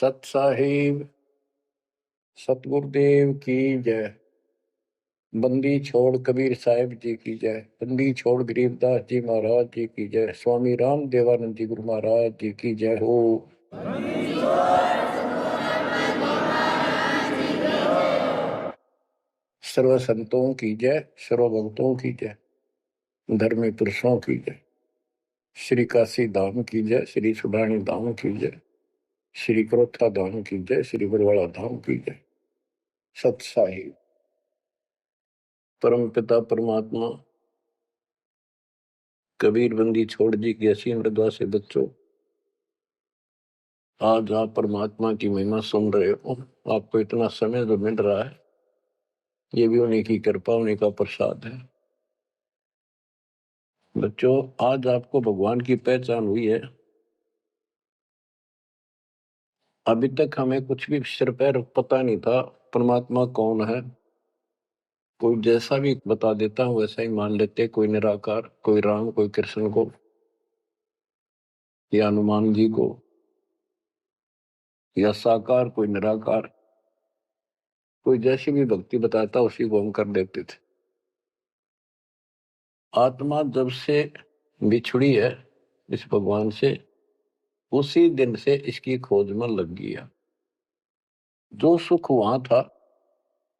सत साहिब सतगुरुदेव की जय। बंदी छोड़ कबीर साहिब जी की जय। बंदी छोड़ गरीबदास जी महाराज जी की जय। स्वामी राम देवानंद जी गुरु महाराज जी की जय हो। सर्व संतों की जय, सर्व भक्तों की जय, धर्मी पुरुषों की जय। श्री काशी धाम की जय, श्री सुडानी धाम की जय, श्री क्रोथा धाम की जय, श्री बरवाड़ा धाम की जय। सत साहिब परम पिता परमात्मा कबीर बंदी छोड़ जी की असीम मृदा से बच्चों, आज आप परमात्मा की महिमा सुन रहे हो। आपको इतना समय जो मिल रहा है, ये भी उन्हीं की कृपा, उन्हीं का प्रसाद है। बच्चों, आज आपको भगवान की पहचान हुई है। अभी तक हमें कुछ भी सिर पैर पता नहीं था परमात्मा कौन है। कोई जैसा भी बता देता हूँ वैसा ही मान लेते, कोई निराकार, कोई राम, कोई कृष्ण को या हनुमान जी को, या साकार कोई निराकार, कोई जैसी भी भक्ति बताता उसी को हम कर देते थे। आत्मा जब से बिछुड़ी है इस भगवान से, उसी दिन से इसकी खोज में लग गया। जो सुख वहां था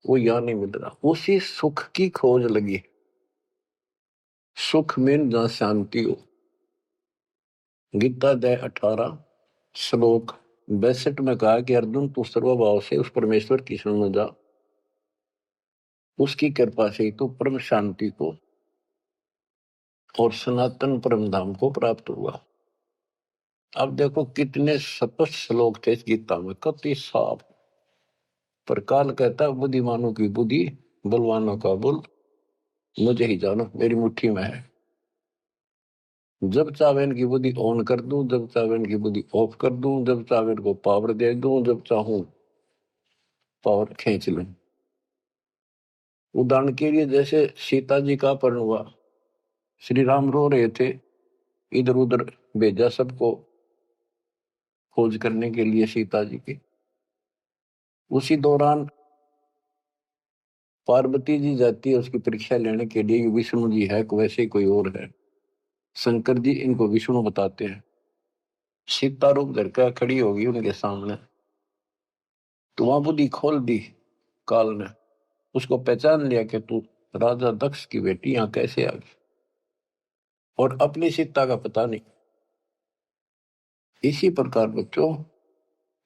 वो यहां नहीं मिल रहा, उसी सुख की खोज लगी। सुख में जहां शांति हो। गीता अध्याय 18 श्लोक 62 में कहा कि अर्जुन तू सर्वभाव से उस परमेश्वर की शरण में जा, उसकी कृपा से ही तो परम शांति को और सनातन परम धाम को प्राप्त हुआ। अब देखो कितने स्पष्ट श्लोक थे इस गीता में, कति साफ। पर काल कहता है बुद्धिमानों की बुद्धि, बलवानों का बल, मुझे ही जानो, मेरी मुट्ठी में है। जब चाहे इनकी बुद्धि ऑन कर दूं, जब चाहे इनकी बुद्धि ऑफ कर दूं, जब चाहे इनको पावर दे दूं, जब चाहूं पावर खींच लूं। उदाहरण के लिए जैसे सीता जी का अपहरण हुआ, श्री राम रो रहे थे, इधर उधर भेजा सबको खोज करने के लिए सीता जी की। उसी दौरान पार्वती जी जाती है उसकी परीक्षा लेने के लिए, विष्णु जी है वैसे ही कोई और है। शंकर जी इनको विष्णु बताते हैं। सीता रूप धर कर खड़ी होगी उनके सामने, तो वहां बुद्धि खोल दी काल ने, उसको पहचान लिया कि तू राजा दक्ष की बेटी यहां कैसे आ गई, और अपनी सीता का पता नहीं। इसी प्रकार बच्चों,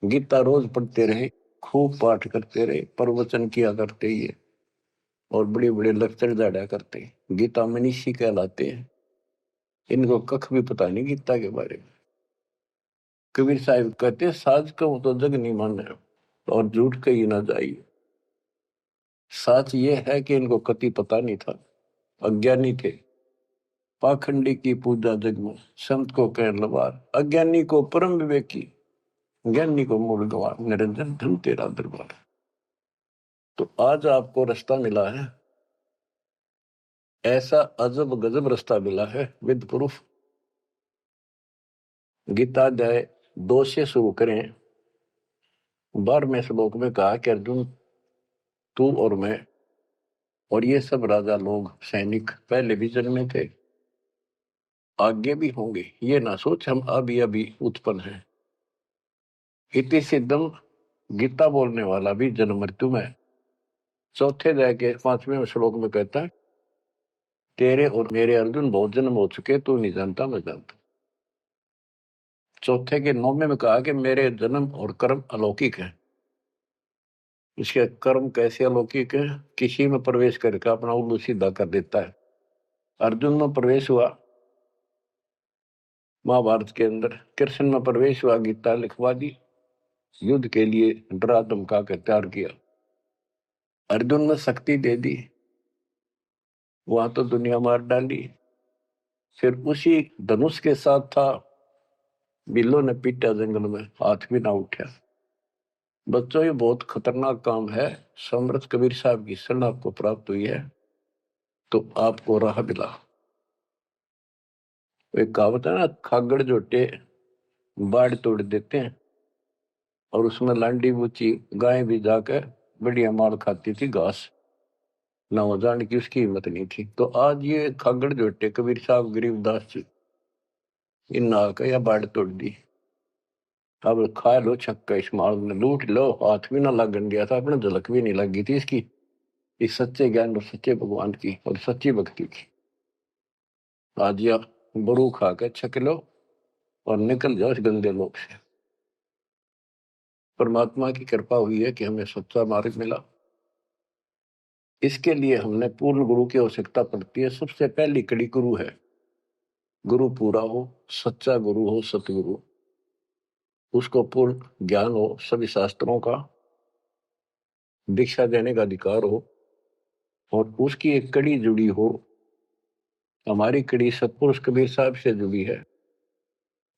गीता रोज पढ़ते रहे, खूब पाठ करते रहे, प्रवचन किया करते ही है, और बड़े बड़े लेक्चर झाड़ा करते हैं। गीता मनीषी कहलाते हैं। इनको कख भी पता नहीं गीता के बारे में। कबीर साहिब कहते हैं साज कहूं तो जग नहीं माने, और झूठ कही ना जाइए। सच ये है कि इनको कति पता नहीं था, अज्ञानी थे। पाखंडी की पूजा जग में, संत को कह लवार, अज्ञानी को परम विवेकी, ज्ञानी को मूल गवार, निरंजन धन तेरा दरबार। तो आज आपको रास्ता मिला है, ऐसा अजब गजब रास्ता मिला है विद प्रूफ। गीता अध्याय 2 से शुरू करें। 12वें श्लोक में कहा कि अर्जुन तू और मैं और ये सब राजा लोग, सैनिक पहले भी जन्मे थे, आगे भी होंगे। ये ना सोच हम अभी अभी उत्पन्न हैं। इति सिद्धम, गीता बोलने वाला भी जन्म मृत्यु में। चौथे अध्याय के 5वें श्लोक में कहता है तेरे और मेरे अर्जुन बहुत जन्म हो चुके, तू नहीं जानता मैं जानता। चौथे के 9वें में कहा कि मेरे जन्म और कर्म अलौकिक है। इसके कर्म कैसे अलौकिक है? किसी में प्रवेश करके अपना उल्लू सीधा कर देता है। अर्जुन में प्रवेश हुआ महाभारत के अंदर, कृष्ण में प्रवेश हुआ, गीता लिखवा दी, युद्ध के लिए डरा धमका कर तैयार किया। अर्जुन में शक्ति दे दी, वहां तो दुनिया मार डाली। फिर उसी धनुष के साथ था, बिल्लो ने पीटा जंगल में, हाथ भी ना उठा। बच्चों ये बहुत खतरनाक काम है। समर्थ कबीर साहब की शरण आपको प्राप्त हुई है तो आपको राह मिला। एक कहावत है ना, खागड़ जोटे बाढ़ तोड़ देते हैं। और उसमें लांडी बूची गाय भी जाकर बढ़िया माल खाती थी घास, ना वो जान की उसकी हिम्मत नहीं थी। तो आज ये खागड़ जोटे कबीर साहब गरीबदास जी इन नाक या बाढ़ तोड़ दी। अब खा लो छक्का, इस माल में लूट लो, हाथ भी ना लगन दिया था अपने, झलक भी नहीं लगी थी इसकी, इस सच्चे ज्ञान और सच्चे भगवान की और सच्ची भक्ति की। आज या बरू खा के छक लो और निकल जाओ इस गंदे लोक से। परमात्मा की कृपा हुई है कि हमें सच्चा मार्ग मिला। इसके लिए हमने पूर्ण गुरु की आवश्यकता पड़ती है। सबसे पहली कड़ी गुरु है। गुरु पूरा हो, सच्चा गुरु हो, सतगुरु, उसको पूर्ण ज्ञान हो, सभी शास्त्रों का दीक्षा देने का अधिकार हो, और उसकी एक कड़ी जुड़ी हो। हमारी कड़ी सतपुरुष कबीर साहब से जुड़ी है,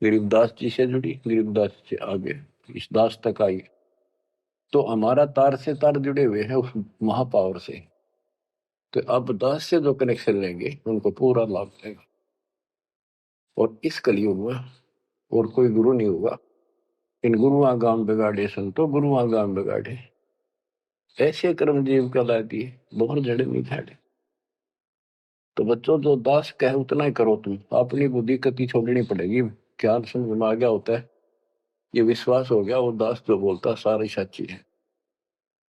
गरीबदास जी से जुड़ी, गरीबदास से आगे इस दास तक आई। तो हमारा तार से तार जुड़े हुए हैं उस महापावर से। तो अब दास से जो कनेक्शन लेंगे उनको पूरा लाभ मिलेगा। और इस कलयुग में और कोई गुरु नहीं होगा। इन गुरुआ गाम बिगाड़े संतो, गुरुआ गाम बिगाड़े, ऐसे कर्म जीव कहला दिए, बहुत जड़े नहीं झाड़े। तो बच्चों जो दास कहे उतना ही करो तुम, अपनी बुद्धि कति छोड़नी पड़ेगी। ज्ञान समझ में आ गया होता है, ये विश्वास हो गया, वो दास जो बोलता सारी सच्ची है।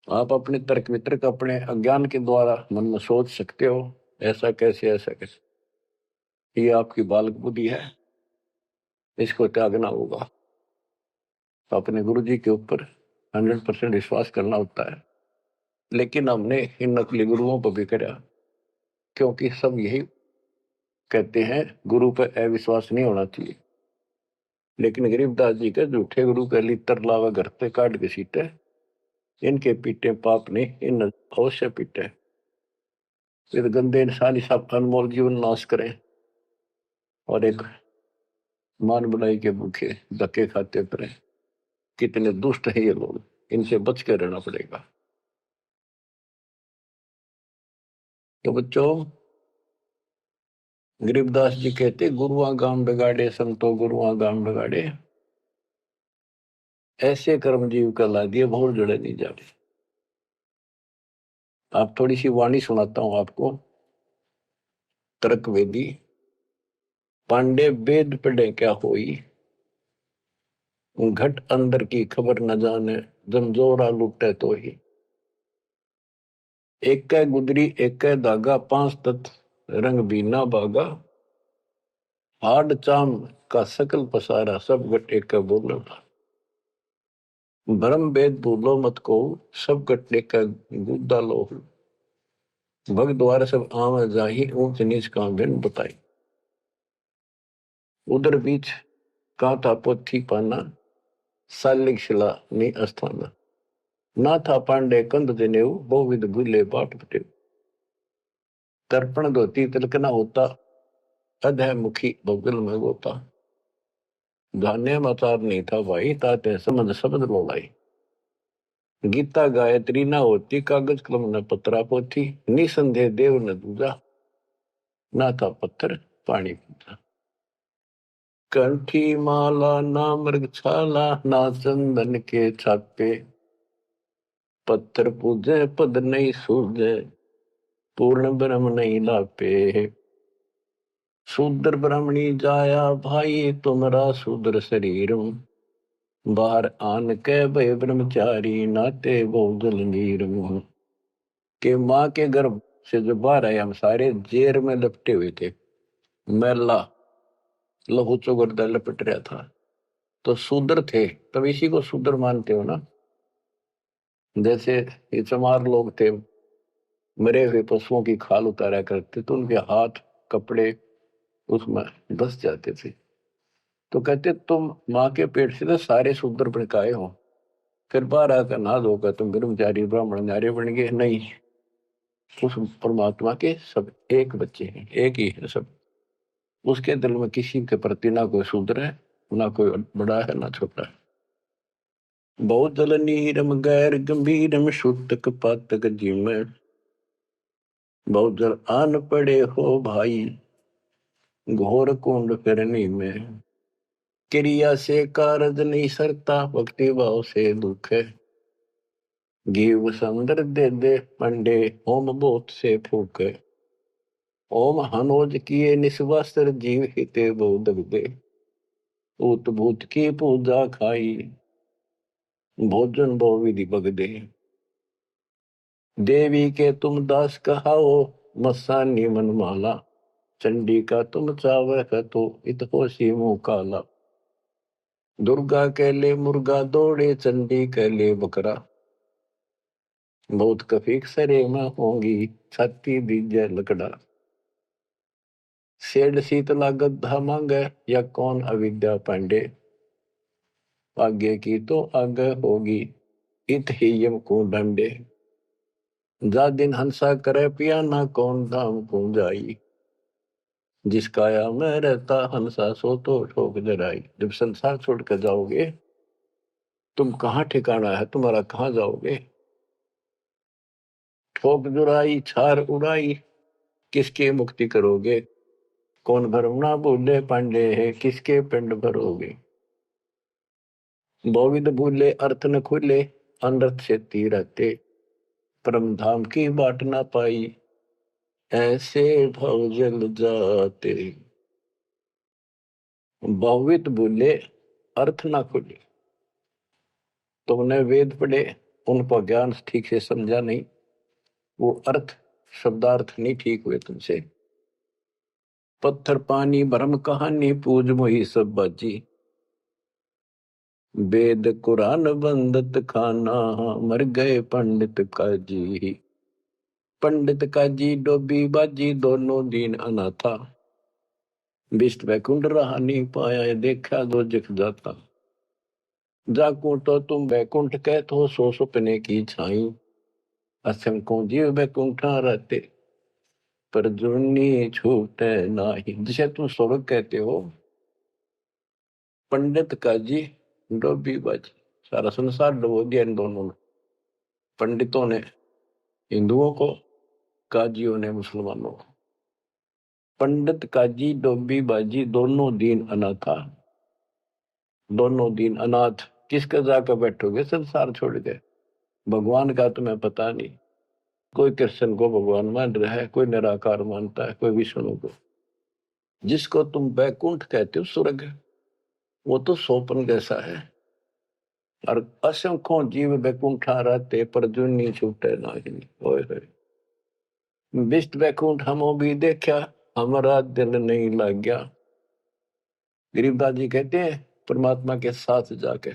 आप अपने तर्क वितर्क अपने अज्ञान के द्वारा मन में सोच सकते हो, ऐसा कैसे ऐसा कैसे, ये आपकी बालक बुद्धि है, इसको त्यागना होगा। तो अपने गुरु जी के ऊपर 100% विश्वास करना होता है। लेकिन हमने इन नकली गुरुओं पर भी करा, क्योंकि सब यही कहते हैं गुरु पर अविश्वास नहीं होना चाहिए। लेकिन गरीबदास जी के झूठे गुरु के लिए तरलावा घर पे काट के सीटे, इनके पीटे पाप ने इन अवश्य पीटे। फिर गंदे इंसान सब अनमोल जीवन नाश करें और एक मान बुलाई के भूखे धक्के खाते फिरे। कितने दुष्ट है ये लोग, इनसे बच के रहना पड़ेगा। तो बच्चों, गरीबदास जी कहते गुरुआ गाम बिगाड़े संतो, गुरुआ गाम बिगाड़े, ऐसे कर्म जीव कहला दिए, बहुत जड़े नहीं जाते। आप थोड़ी सी वाणी सुनाता हूं आपको। तर्क वेदी, पांडे वेद पढ़े क्या होई, घट अंदर की खबर न जाने, जमजोरा लुटे तो ही। एक कै गुदरी एक कै धागा, पांच तत्व रंग बीना बागा, हाड चाम का सकल पसारा, सब गट एक का बोलो। भरम वेद भूलो मत को, सब गट एक का गुद्दा लो। भग द्वार सब आम जाही, ऊंच नीच का भिन्न बताई। उधर बीच कांता पोथी पाना, सालिक शिला नी अस्थाना। ना था पांडे कंद जनेऊ, बहुविध भूले बाट बटे। तर्पण धोती तिलक न होता, अधय मुखी बगल में होता। धान्य मचार नहीं था भाई, ताते समझ शब्द लोलाई। गीता गायत्री न होती, कागज कलम न पत्रा पोथी। निसंदेह देव न दूजा, ना था पत्थर पानी पूजा। कंठी माला ना मृग छाला, ना चंदन के छापे। पत्थर पूजे पद नहीं सूझे, पूर्ण ब्रह्म नहीं लापे। शूद्र ब्राह्मणी जाया भाई, तुमरा शूद्र शरीर। बाहर आन के भय ब्रह्मचारी, नाते बहुजल नीर। के माँ के गर्भ से जो बाहर आए हम सारे जेर में लपटे हुए थे, मैला लहू चौगरदा लपट रहा था। तो शूद्र थे, तब इसी को शूद्र मानते हो ना। जैसे ये चमार लोग थे, मरे हुए पशुओं की खाल उतारा करते, तो उनके हाथ कपड़े उसमें धस जाते थे। तो कहते तुम माँ के पेट से तो सारे शूद्र भड़काए हो, फिर बाहर आकर ना धोकर तुम ब्रह्मचारी ब्राह्मण नारे बन गए। नहीं, उस परमात्मा के सब एक बच्चे हैं, एक ही है सब। उसके दिल में किसी के प्रति ना कोई शूद्र है, ना कोई बड़ा है, ना छोटा है। बहुत जल नीरम गैर गंभीरम, शुतक पातक जिम। बहुत जल आन पड़े हो भाई, घोर कुंड फिरनी में। क्रिया से कारज नहीं सरता, भक्ति भाव से दुख है। जीव संदर दे दे पंडे, होम बोत से फूक है। ओम हनोज किए निस्वास्त्र, जीव हिते बोध दे। ऊत भूत की पूजा खाई, भोजन भो विधि बगदे। देवी के तुम दास कहाओ, मस्सानी मन माला। चंडी का तुम चावर तो इत होशी मुंह काला। दुर्गा के ले मुर्गा दौड़े, चंडी के ले बकरा। बहुत कफीक सरे में होंगी, छाती दीजे लकड़ा। सेठ शीतला गद्दा मांगे, या कौन अविद्या पांडे। आगे की तो आगे होगी, इत ही यम को डंडे। जा दिन हंसा करे पिया, ना कौन धाम को जाई। जिस काया में रहता हंसा, सो तो ठोक जराई। जब संसार छोड़ कर जाओगे, तुम कहाँ ठिकाना है तुम्हारा, कहाँ जाओगे। ठोक जुराई छार उड़ाई, किसके मुक्ति करोगे। कौन भरम ना भूले पांडे है, किसके पिंड भरोगे। बहुविध भूले अर्थ न खुले, अनर्थ से रहते। परम धाम की बाट ना पाई, ऐसे भव जल जाते। बहुविध भूले अर्थ ना खुले, तुमने वेद पढ़े, उनको ज्ञान ठीक से समझा नहीं, वो अर्थ शब्दार्थ नहीं ठीक हुए तुमसे। पत्थर पानी भरम कहानी, पूज मोही सब बाजी। वेद कुरान बंदत खाना, मर गए पंडित काजी। पंडित काजी डोबी बाजी, दोनों दीन अनाथा। विष्ट वैकुंठ रहा नहीं पाया, देखा दो जख जाता। जाकू तो तुम वैकुंठ कहत हो, सो सुपने की छाई। असंख्यों जीव वैकुंठा रहते, पर जुनी छूटे नाही। जिसे तुम स्वर्ग कहते हो, पंडित काजी डोबी बाजी, सारा संसार डुबो दिया इन दोनों ने। पंडितों ने हिंदुओं को, काजियों ने मुसलमानों को। पंडित काजी डोबी बाजी, दोनों दीन अनाथा। दोनों दीन अनाथ, किसका जाकर बैठोगे संसार छोड़ के। भगवान का तुम्हें पता नहीं। कोई कृष्ण को भगवान मान रहा है, कोई निराकार मानता है, कोई विष्णु को। जिसको तुम बैकुंठ कहते हो स्वर्ग, वो तो सोपन जैसा है। और असंख्यों जीव बैकुंठा रहते, पर जुनी छूटे नाही। ओए होए, विष्ट बैकुंठ हमो भी देखा, हमारा दिल नहीं लग गया। गरीबदास जी कहते हैं, परमात्मा के साथ जाके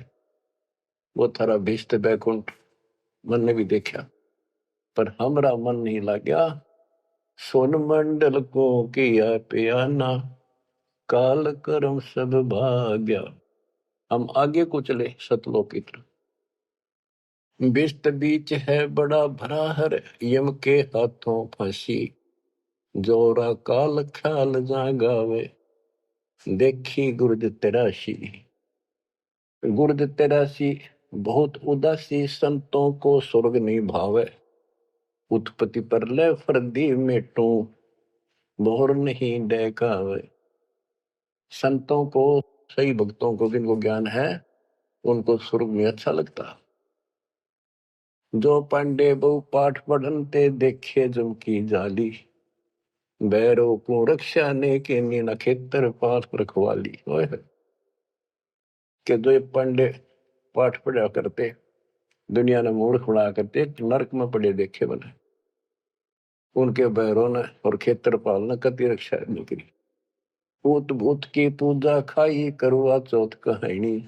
वो थारा भीष्ट बैकुंठ मन ने भी देखा, पर हमारा मन नहीं लग गया। सोन मंडल को किया पियाना, काल कर्म सब भाग्या। हम आगे को चले सतलोक की तरफ। बिस्त बीच है बड़ा भरा हर, यम के हाथों फांसी। जोरा काल ख्याल जागावे, देखी गुर्द तेराशी। गुर्द तेरासी, बहुत उदासी, संतों को स्वर्ग नहीं भावे। उत्पत्ति पर ले फर्दी मेटू, बोर नहीं देखावे। संतों को, सही भक्तों को, जिनको ज्ञान है, उनको स्वर्ग में अच्छा लगता। जो पांडे बहु पाठ पढ़नते, देखे जम की जाली। बैरों को रक्षा ने के नी नखेत्र, पास रखवाली। के जो पांडे पाठ पढ़ा करते, दुनिया ने मूर्ख बना करते, नरक में पड़े देखे बने। उनके बैरों ने और क्षेत्रपाल ने कति रक्षा नहीं करी। भूत भूत की पूजा खाई, करवा चौथ कहानी।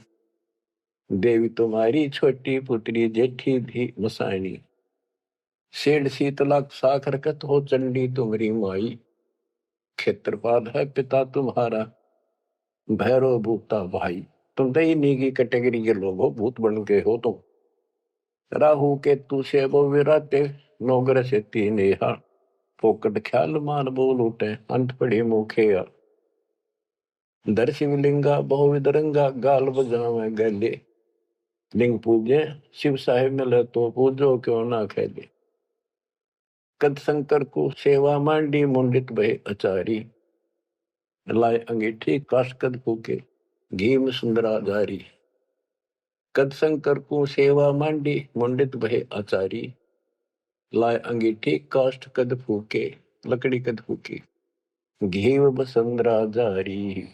देवी तुम्हारी छोटी पुत्री, जेठी भी मसायनी। सेठ शीतला साख रखत हो, चंडी तुम्हारी माई। क्षेत्रपाल है पिता तुम्हारा, भैरव भूता भाई। तुम तो इन्हीं की कैटेगरी के लोग हो, भूत बन के हो तुम। राहु के तू से वो विराटे, नौगर से तीन यहाँ। फोकट ख्याल मान बोल उठे, अंत पड़ी मुखे। दर शिवलिंगा बहुविध रंगा, गाल बजावे गले। लिंग पूजे शिव साहेब मिले, तो पूजो क्यों ना खेले। कद शंकर को सेवा मांडी, मुंडित भय अचारी। लाए अंगीठी काश कद फूके, घीम सुंदरा जारी। कद शंकर को सेवा मांडी, मुंडित भय आचारी। लाए अंगीठी काष्ठ कद फूके, लकड़ी कद फूकी। घीव बसंदरा जारी।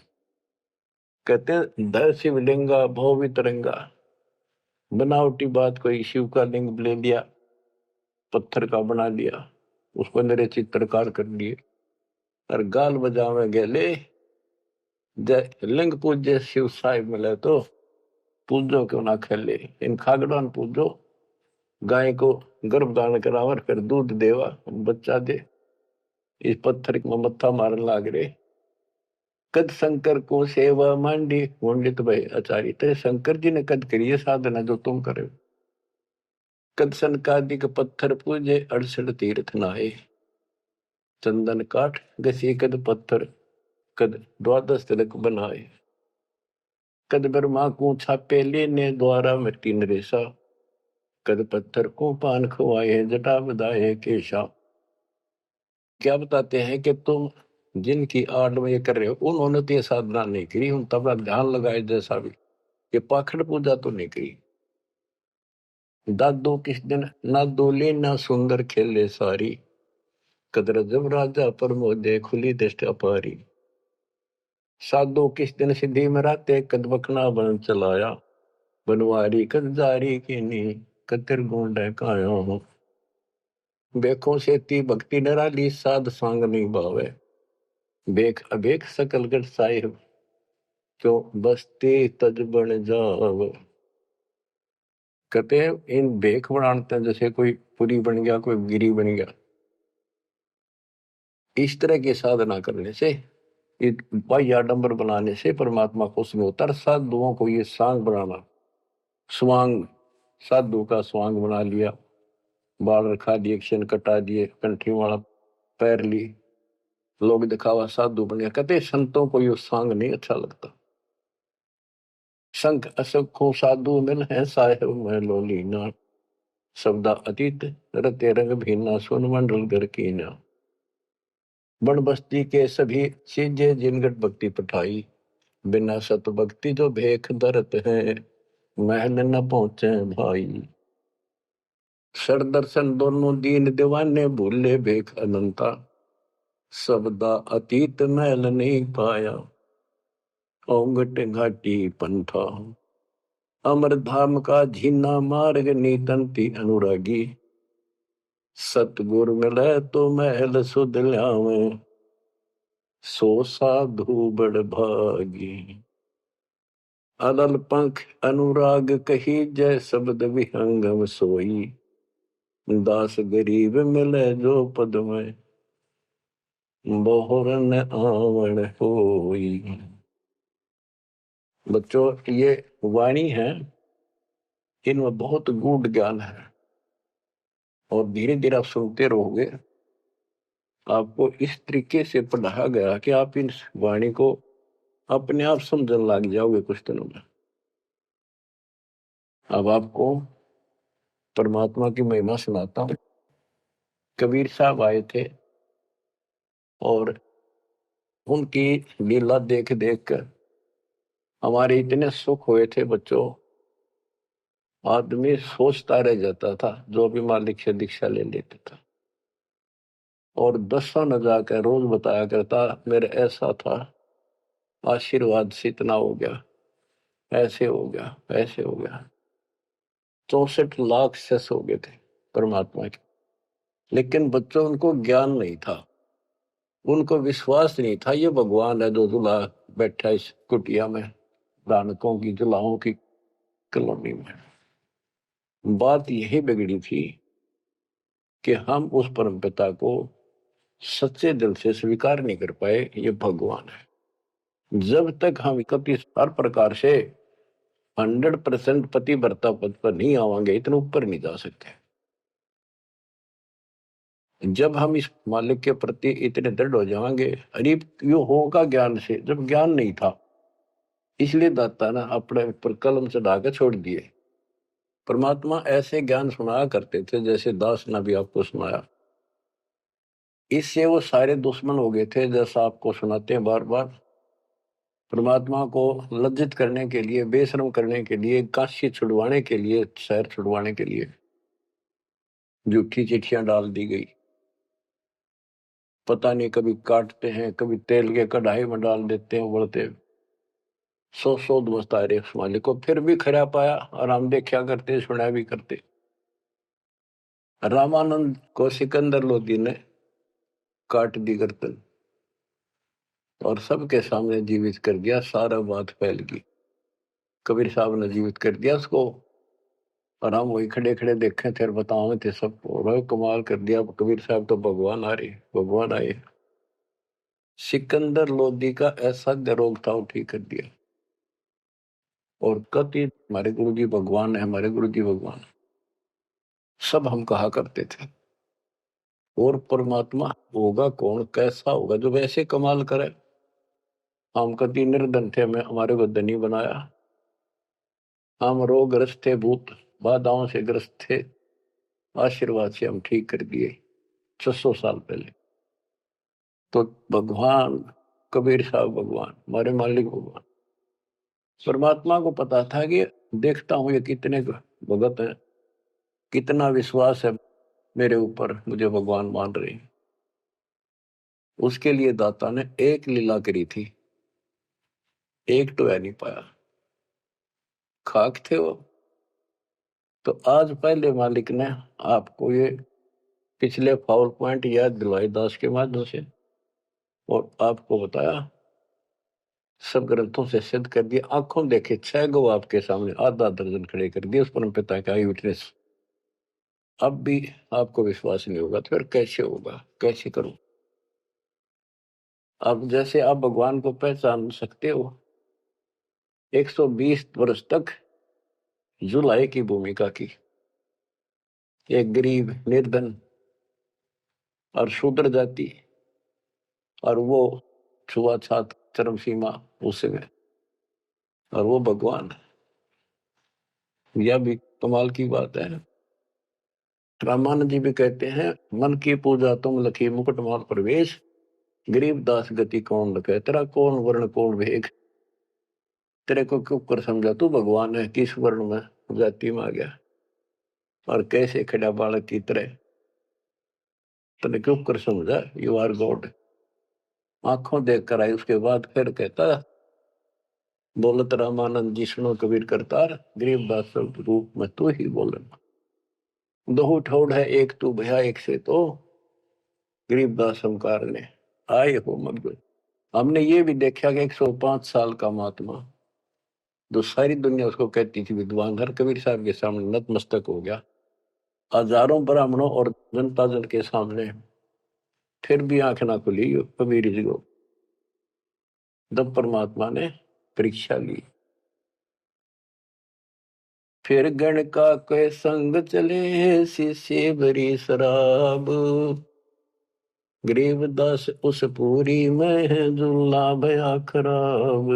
कहते धर शिवलिंगा भव वितरंगा। बनावटी बात कोई शिव का लिंग ले लिया, पत्थर का बना लिया, उसको मेरे चित्रकार कर लिए और गाल बजावे गेले। लिंग पूज्य शिव साहिब मिले तो पूजो क्यों ना खेले। इन खागड़ान पूजो, गाय को गर्भधारण करावर, फिर दूध देवा, बच्चा दे। इस पत्थर में मत्था मारन लाग रहे। कद शंकर को सेवा मांडी, मुंडित भय आचारी। तेरे शंकर जी ने कद करिए साधना जो तुम करे। कद सनकादिक पत्थर पूजे, 68 तीर्थ नहाए। चंदन काठ घसी कद पत्थर, कद 12 तिलक बनाए। कद ब्रह्मा को छापे लेने, द्वारा मिट्टी नरेशा। कद पत्थर को पान खवाए, जटा बधाए केशा। क्या बताते हैं कि तुम जिनकी आड़ में ये कर रहे हो, उन्होंने तो ये साधना नहीं करी, उन तब ध्यान लगाए जैसा भी, ये पाखंड पूजा तो नहीं करी। दादो किस दिन ना दोले ना सुंदर खेले सारी। कदर जब राजा प्रमोदे, खुली दृष्टि अपारी। साधो किस दिन सिद्धि में राते, कद बखना बन चलाया। बनवारी कद जारी की नी, कतिर गुंड काया हूँ। बेखों से ती भक्ति नराली, साध सांग नहीं भावे। बेख अबेख सकल गढ़ साहिब, क्यों बसते तज बन जाव। कहते हैं इन बेख बनाते हैं जैसे कोई पुरी बन गया, कोई गिरी बन गया। इस तरह की साधना करने से, बाह्य आडंबर बनाने से परमात्मा खुश नहीं होता। साधुओं को ये सांग बनाना, स्वांग, साधु का स्वांग बना लिया, बाल रखा दिए, क्षण कटा दिए, कंठी वाला पैर ली, लोग दिखावा साधु बन गया। कहते संतों को ये सांग नहीं अच्छा लगता। संख असंख्यों साधु मिल है, साहेब मैं लोलीना। शब्दा अतीत रते रंग भीना, सुन मंडल घर कीना। बन बस्ती के सभी चीजें जिनगट भक्ति पठाई। बिना सत भक्ति जो भेख दरत है, महल न पहुंचे भाई। सर दर्शन दोनों दीन दीवाने, भूले भेख अनंता। शब्दा अतीत महल नहीं पाया, ओंगट घाटी पंथा। अमर धाम का झीना मार्ग, नीतंती अनुरागी। सतगुर मिले तो महल सुध ल्यावे, सो साधु बड़ भागी। अलल पंख अनुराग कही, जय शब्द विहंगम सोई। दास गरीब मिले जो पद में, बोहरन आवण होई। बच्चों ये वाणी है, इनमें बहुत गूढ़ ज्ञान है और धीरे धीरे आप सुनते रहोगे। आपको इस तरीके से पढ़ाया गया कि आप इन वाणी को अपने आप समझने लग जाओगे कुछ दिनों में। अब आपको परमात्मा की महिमा सुनाता हूं। कबीर साहब आए थे और उनकी लीला देख देख कर हमारे इतने सुख हुए थे बच्चों। आदमी सोचता रह जाता था जो भी मालिक से दीक्षा ले लेता था, और 10 न जाकर रोज बताया करता मेरे ऐसा था, आशीर्वाद से इतना हो गया, ऐसे हो गया, ऐसे हो गया। 64 लाख सेस हो गए थे परमात्मा के। लेकिन बच्चों उनको ज्ञान नहीं था, उनको विश्वास नहीं था ये भगवान है जो जुला बैठा इस कुटिया में, दानकों की जुलाहों की कॉलोनी में। बात यही बिगड़ी थी कि हम उस परम पिता को सच्चे दिल से स्वीकार नहीं कर पाए, ये भगवान है। जब तक हम कभी हर प्रकार से 100% पतिव्रता पद पर नहीं आवांगे, इतने ऊपर नहीं जा सकते। जब हम इस मालिक के प्रति इतने दृढ़ हो जाएंगे, अरे यो होगा ज्ञान से, जब ज्ञान नहीं था इसलिए दाता ना अपने ऊपर कलम चढ़ा के छोड़ दिए। परमात्मा ऐसे ज्ञान सुनाया करते थे जैसे दास ने भी आपको सुनाया। इससे वो सारे दुश्मन हो गए थे, जैसा आपको सुनाते हैं बार बार। परमात्मा को लज्जित करने के लिए, बेशर्म करने के लिए, काशी छुड़वाने के लिए, शहर छुड़वाने के लिए झूठी चिट्ठियां डाल दी गई। पता नहीं, कभी काटते हैं, कभी तेल के कढ़ाई में डाल देते हैं उबलते। सौ दोस्त रहे उस मालिक को, फिर भी खरा पाया और हम देखा करते, सुना भी करते। रामानंद को सिकंदर लोधी ने काट दी गर्दन और सबके सामने जीवित कर दिया। सारा बात फैल गई। कबीर साहब ने जीवित कर दिया उसको और हम वही खड़े खड़े देखे थे और बताओ थे सबको। कमाल कर दिया, कबीर साहब तो भगवान आ रहे, भगवान आए। सिकंदर लोधी का ऐसा रोग था, वो ठीक कर दिया। और कति हमारे गुरु जी भगवान है, हमारे गुरु जी भगवान, सब हम कहा करते थे। और परमात्मा होगा कौन, कैसा होगा जो वैसे कमाल करे। हम कति निर्धन थे, हमें हमारे को धनी बनाया। हम रोग ग्रस्त थे, भूत बाधाओं से ग्रस्त थे, आशीर्वाद से हम ठीक कर दिए 600 साल पहले। तो भगवान कबीर साहब भगवान, हमारे मालिक भगवान। परमात्मा को पता था कि देखता हूं ये कितने भगत हैं, कितना विश्वास है मेरे ऊपर, मुझे भगवान मान रहे हैं। उसके लिए दाता ने एक लीला करी थी, एक तो है नहीं पाया, खाक थे वो। तो आज पहले मालिक ने आपको ये पिछले फाउल पॉइंट याद दिलवाई दास के माध्यम से, और आपको बताया, सब ग्रंथों से सिद्ध कर दिया। आंखों देखे 6 गो आपके सामने, आधा दर्जन खड़े कर दिए उस परम पिता का विटनेस। अब भी आपको विश्वास नहीं होगा तो फिर कैसे होगा, कैसे करूं। अब जैसे आप भगवान को पहचान सकते हो, 120 वर्ष तक जुलाई की भूमिका की, एक गरीब निर्धन और शूद्र जाति, और वो छुआछात चरम सीमा उसमें, और वो भगवान। यह भी कमाल की बात है। रामानंद जी भी कहते हैं, मन की पूजा तुम लखी मुकुटमाल प्रवेश, गरीब दास गति कौन लखे, तेरा कौन वर्ण कौन भेद, तेरे को क्यों कर समझा तू भगवान है, किस वर्ण में जाति में आ गया और कैसे खड़ा बालक की तरह, तेने क्यों कर समझा, यू आर गॉड। आंखों देख कर आई। उसके बाद फिर कहता, बोलत रामानंद जी सुनो कबीर करतार, गरीब दास रूप में तू ही बोलना, दो ठोड़ है एक तू भया एक से, तो गरीब दास हमकार ने आए हो मग। हमने ये भी देखा कि 105 साल का महात्मा, जो सारी दुनिया उसको कहती थी विद्वान, हर कबीर साहब के सामने नतमस्तक हो गया। हजारों ब्राह्मणों और जनता जन के सामने फिर भी आंख ना खुली कबीर जी को। जब परमात्मा ने परीक्षा ली, फिर गण का के संग चले शीशे भरी शराब, गरीबदास उस पूरी में जुल्ला भया खराब,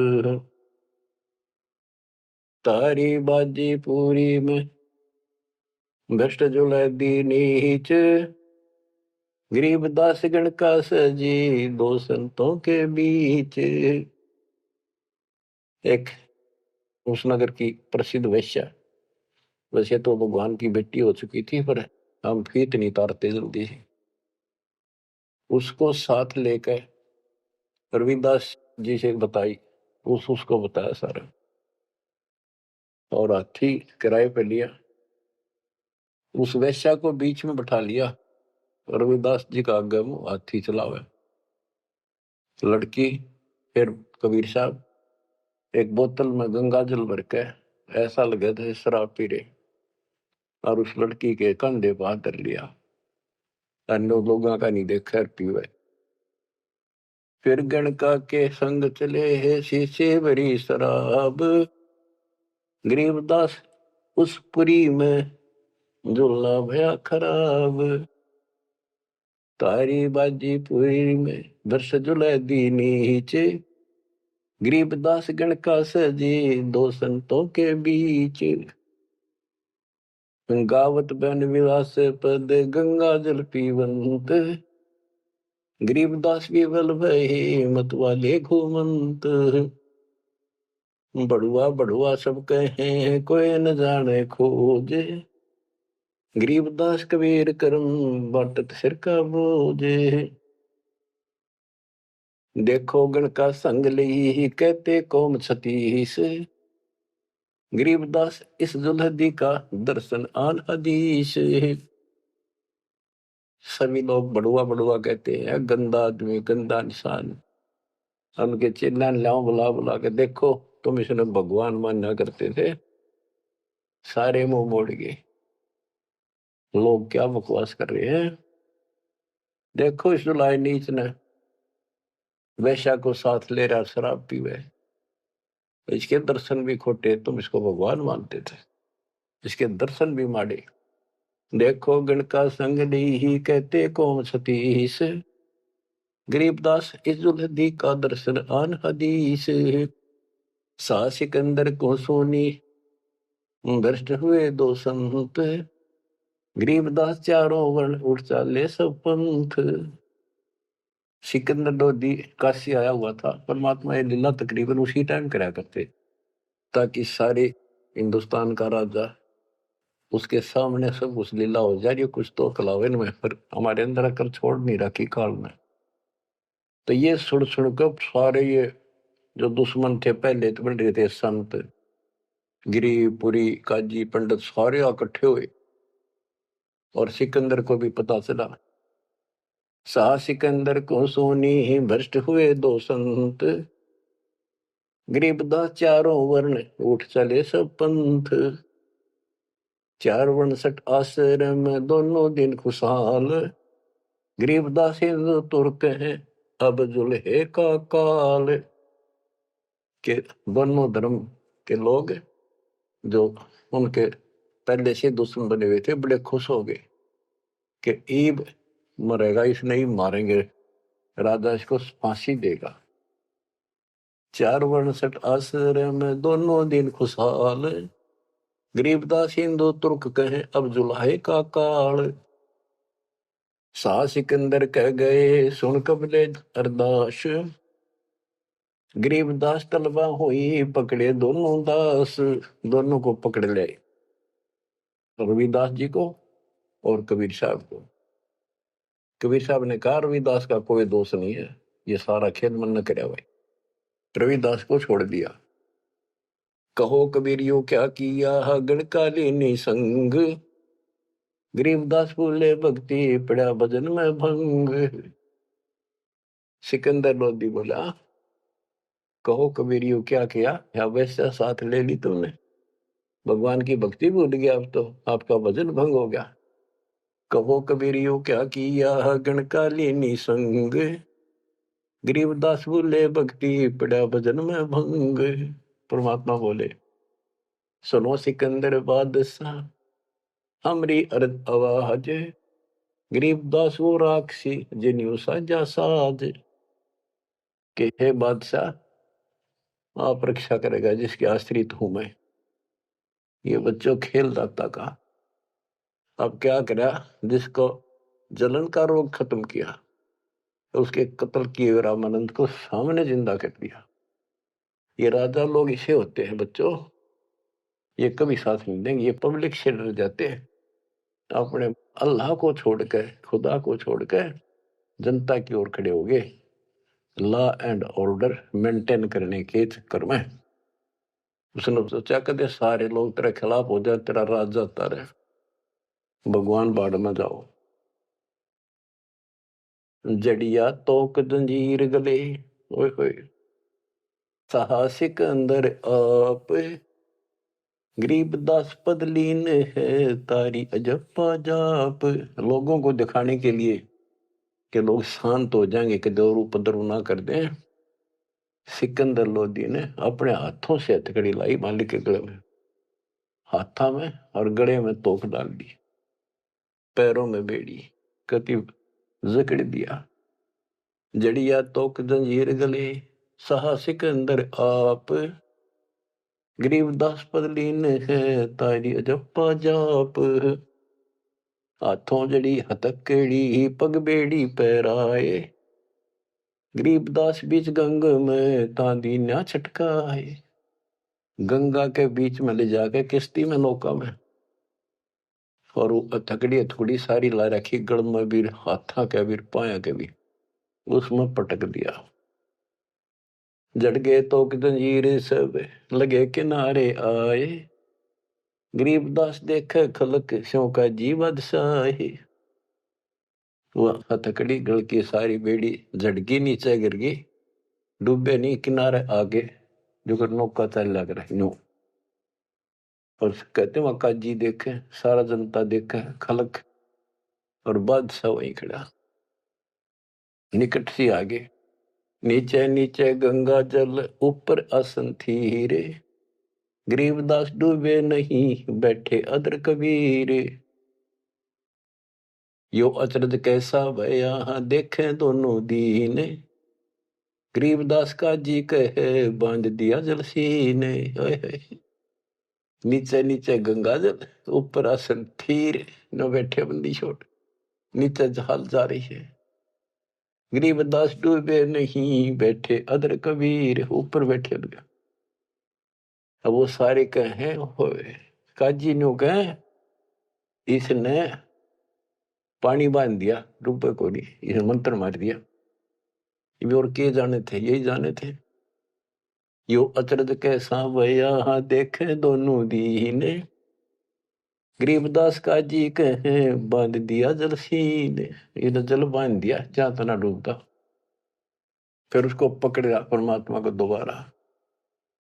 तारी बाजी पूरी में भ्रष्ट जुलै दी नीच, गरीबदास गण का सजी दो संतों के बीच। एक उस नगर की प्रसिद्ध वैश्या, वैसे तो भगवान की बेटी हो चुकी थी, पर हम फीत नहीं तारते जल्दी से, उसको साथ लेकर रविदास जी से बताई, उसको बताया सारा, और हाथी किराए पे लिया, उस वैश्या को बीच में बैठा लिया, रविदास जी का आगे मुंह हाथी चलावे। लड़की फिर कबीर साहब एक बोतल में गंगा जल भर के, ऐसा लगे थे शराब पी रहे, और उस लड़की के कंधे पर हाथ धर लिया, अन्य लोगों का नहीं देखा पीवे। फिर गणका के संग चले है शीशे भरी शराब, गरीबदास उस पुरी में जुल्ला भया खराब, तारी बाजी पुरी में दर्श जुलै दी नीचे, गरीबदास गण का सजी दो संतों के बीच, गावत बन विलास पद गंगा जल पीवंत, गरीबदास विवल भय मत वाले घूमंत। बड़ुआ बड़ुआ सब कहे कोई न जाने खोज, गरीबदास कबीर करम बाटत सिर का बोझ। देखो गण का संग ली कहते कौम छतीस, गरीबदास इस जुल्हदी का दर्शन आन हदीस। सभी लोग बड़ुआ बड़ुआ कहते हैं, गंदा आदमी गंदा इंसान। उनके चिल्ला लाओ बुला बुला के, देखो तुम इसने भगवान माना करते थे, सारे मुंह मोड़ गए। लोग क्या बकवास कर रहे हैं। देखो इस जुलाई नीच ने वैश्या को साथ ले रहा शराब पीवे, इसके दर्शन भी खोटे, तुम इसको भगवान मानते थे, इसके दर्शन भी माड़े। देखो गण का संग ही कहते कौम सतीश, गरीबदास इस जुल्हदी का दर्शन आन हदीस। सा सिकंदर को सोनी भ्रष्ट हुए दो संत, गरीबदास चारों वर्ण उठ चाले सब पंथ। सिकंदर लोधी काशी आया हुआ था, परमात्मा ये लीला तकरीबन उसी टाइम करा करते, ताकि सारे हिंदुस्तान का राजा उसके सामने सब उस लीला हो जा रही, कुछ तो कलावन में, पर हमारे अंदर अकल छोड़ नहीं रखी काल में। तो ये सुन सुनकर सारे ये जो दुश्मन थे पहले तो बन रहे थे, संत गिरी पुरी काजी पंडित सारे इकट्ठे हुए, और सिकंदर को भी पता चला। सा सिकंदर को सोनी भ्रष्ट हुए दो संत, गरीबदास चारों वर्ण उठ चले सब पंथ। 4 आश्रम दोनों दिन खुशहाल, गरीबदास हिंदू तुर्क है अब जुल्हे का काल। के दोनों धर्म के लोग जो उनके पहले से दुश्मन बने हुए थे, बड़े खुश हो गए कि ईब मरेगा, इस नहीं मारेंगे, राजा इसको फांसी देगा। 4 आश्रम दोनों दिन खुशहाल, गरीबदास हिंदू तुर्क कहे अब जुल्हे का काल। सा सिकंदर कह गए सुन कबले अरदास, गरीबदास तलबा हुई पकड़े दोनों दास। दोनों को पकड़ ले, रविदास जी को और कबीर साहब को। कबीर साहब ने कहा रविदास का कोई दोष नहीं है, ये सारा खेद मन न करे भाई। रविदास को छोड़ दिया। कहो कबीरियो क्या किया गणकालीनी संग, गरीबदास बोले भक्ति पड़ा भजन में भंग। सिकंदर लोधी बोला कहो कबीरियो क्या किया, या वैसा साथ ले ली तुमने, भगवान की भक्ति भूल गया, अब तो आपका भजन भंग हो गया। कहो कबीरियो क्या किया गणकालीनी संग, गरीबदास बोले भक्ति पड़ा भजन में भंग। परमात्मा बोले सुनो सिकंदर बादशाह हमरी अर्ज आवाज, गरीबदास वो राक्षसी जिन्यू साजा साज। के हे बादशाह आप रक्षा करेगा जिसके आश्रित हूं मैं। ये बच्चों खेल दाता का, अब क्या करा, जिसको जलन का रोग खत्म किया, उसके कत्ल किए रामानंद को सामने जिंदा कर दिया। ये राजा लोग इसे होते हैं बच्चों, ये कभी साथ नहीं देंगे, ये पब्लिक से डर जाते हैं, अपने अल्लाह को छोड़कर खुदा को छोड़कर जनता की ओर खड़े हो गए, लॉ एंड ऑर्डर मेंटेन करने के चक्कर में। उसने सोचा कदे सारे लोग तेरे खिलाफ हो जाए, तेरा राज जाता रहे, भगवान बाढ़ में जाओ। जड़िया तोक जंजीर गले, ओए होए साहसिक अंदर आप, गरीबदास पद लीन है तारी अजप्पा जाप। लोगों को दिखाने के लिए कि लोग शांत हो जाएंगे, कि दौर उपद्रव ना कर दें, सिकंदर लोधी ने अपने हाथों से हथकड़ी लाई मालिक के गले में, हाथा में और गले में तोक डाल दी, पैरों में बेड़ी कति जकड़ दिया। जड़िया तोक जंजीर गले सहा सिकंदर आप, गरीबदास पद लीन है तारी अजप्पा जाप। हाथों जड़ी हथकड़ी पग बेड़ी पैराए, गरीबदास बीच गंग में तांदी ना छटकाए। गंगा के बीच में ले जाके किश्ती में नौका में, और वो थकड़ी थोड़ी सारी ला रखी, गड़ में भी, हाथा के भी, पाया के भी, उसमें पटक दिया। जड़ गए तो जंजीर सब लगे किनारे आए, गरीबदास देखे खलक स्यों का जीवद साहे। वह हथकड़ी गल की सारी बेड़ी झटकी नीचे गिर गई, डूबे नहीं, किनारे आगे जो कर नौका चल लग रही नो। और कहते वहां काजी देखे, सारा जनता देखे, खलक और बादशाह वहीं खड़ा, निकट सी आगे। नीचे नीचे गंगा जल ऊपर आसन थी रे, गरीबदास डूबे नहीं बैठे अदर कबीर। यो अचरज कैसा भया देखे दोनों दीन, गरीबदास का जी कहे बांध दिया जल सीने। नीचे नीचे गंगा जल, ऊपर आसन थीर, न बैठे बंदी छोड़, नीचे जहाल जा रही है। गरीबदास डूबे नहीं बैठे अदर कबीर, ऊपर बैठे लगे। अब वो सारे कहे काजी नो कहे इसने पानी बांध दिया, डूबे को नहीं, इसने मंत्र मार दिया। ये और के जाने थे, यही जाने थे। यो अचरज कैसा भया देखे दोनों दीने, गरीबदास का जी कहे बांध दिया जल सीने। ये जल बांध दिया जहां तना डूबता। फिर उसको पकड़ा परमात्मा को दोबारा,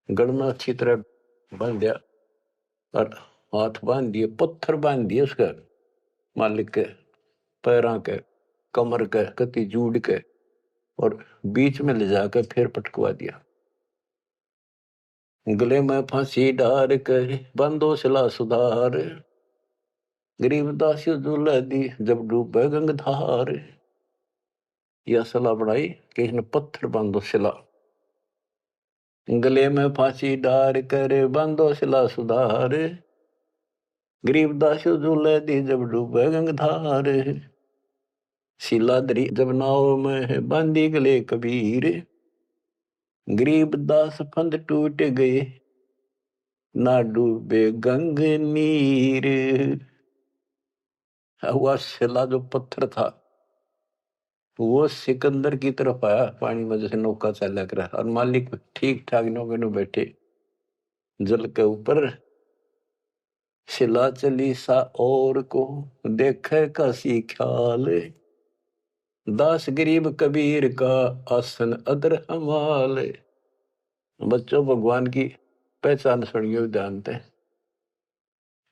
गड़ में अच्छी तरह बांध दिया, और हाथ बांध दिए, पत्थर बांध दिए उसका, मालिक के पैरों के, कमर के, कति जूड़ के, और बीच में ले जाकर फिर पटकवा दिया। गले में फांसी डार कर बंदो सिला सुधार, गरीबदास दुल्हा दी जब डूबे गंगधार। यह सलाह बढ़ाई कि इसने पत्थर बांधो सिला, गले में फांसी डार कर बांधो सिला सुधार, गरीबदास दुल्हा दी जब डूबे गंगधार। शिलाधरी जब नाव में बांधी गले कबीर, गरीबदास फंद टूट गए ना डूबे गंग नीर। हुआ शिला जो पत्थर था वो सिकंदर की तरफ आया पानी में, जैसे नौका चला कर, और मालिक ठीक ठाक नौके में बैठे जल के ऊपर। शिला चली सा और को देखे का सी ख्याल, दास गरीब कबीर का आसन अदर हमाल। बच्चों, भगवान की पहचान सुनियो जानते हैं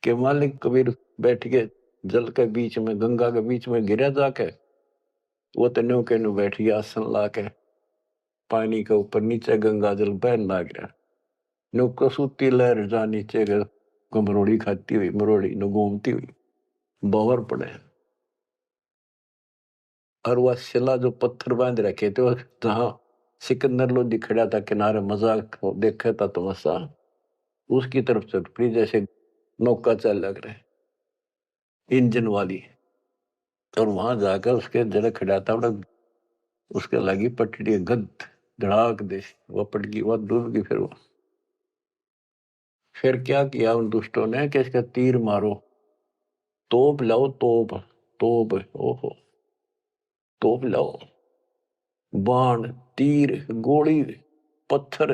कि मालिक कबीर बैठ के जल के बीच में, गंगा के बीच में गिरा जाके, वो तो नौके नु बैठ गया आसन ला के, पानी के ऊपर नीचे गंगा जल बहन लाग रहा। नौका सूती लहर जा नीचे मरोड़ी खाती हुई, मरोड़ी न घूमती हुई बाहर पड़े। और वह शिला जो पत्थर बांध रखे थे, जहां सिकंदर लोधी खड़ा था किनारे मजाक देखे था तमाशा, उसकी तरफ चल पड़ी, जैसे नौका चल लग रहे इंजन वाली। और वहां जाकर उसके जड़ खड़ा था, उसके लगी पटड़ी गद धड़ाक दे, वह पट गई, वह डूब गई। फिर क्या किया उन दुष्टों ने कि इसका तीर मारो, तोप लाओ, तोप तोप, ओहो तोप लाओ, बाण, तीर, गोली, पत्थर,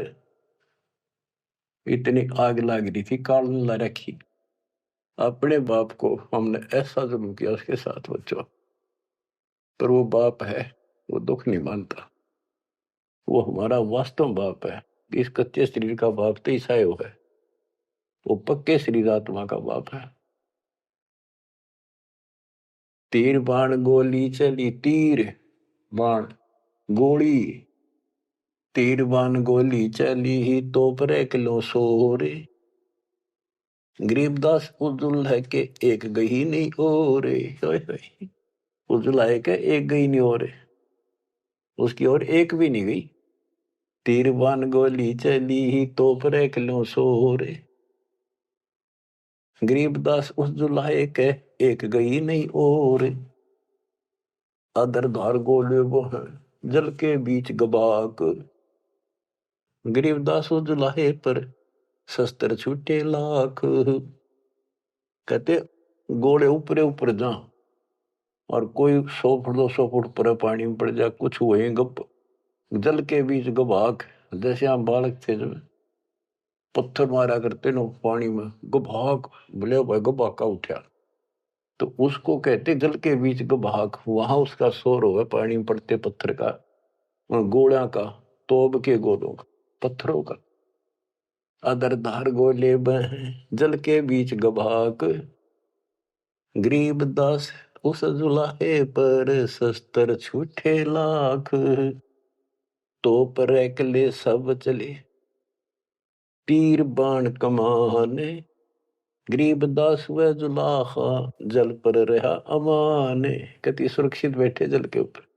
इतनी आग लग रही थी, काल ला रखी। अपने बाप को हमने ऐसा जुल्म किया उसके साथ बच्चों, पर वो बाप है, वो दुख नहीं मानता, वो हमारा वास्तव बाप है। इस कच्चे शरीर का बाप तो ईसाई है, वो पक्के शरीर आत्मा का बाप है। तीर बाण गोली चली, तीर बाण गोली, तीर बाण गोली चली ही तो पर किलो सोरे, गरीबदास उजुल है के एक गई नहीं और, उजुल है के एक गई नहीं और, उसकी और एक भी नहीं गई। तीर बाण गोली चली ही तो पर किलो सोरे, गरीबदास उस जुलाए के एक गई नहीं और, अदर धार गोले वो है जल के बीच गबाक, गरीबदास उस जुलाहे पर शस्त्र छूटे लाख। कहते गोले ऊपरे ऊपर जा और कोई 100 फुट 200 फुट पर पानी में पड़ जा, कुछ हुए गप जल के बीच गवाक। जैसे हम बालक थे जब पत्थर मारा करते नो पानी में, गभाक बोले भाई गभाका उठा, तो उसको कहते जल के बीच गभाक। वहां उसका शोर होगा पानी में पड़ते पत्थर का, गोला का, तोब के गोलों का, पत्थरों का। अदर धार गोले बह जल के बीच गभाक, गरीब दास उस जुलाहे पर शस्त्र छूटे लाख। तो पर एकले सब चले तीर बाण कमाने, गरीब दास व जुलाहा जल पर रहा अमाने। कति सुरक्षित बैठे जल के ऊपर।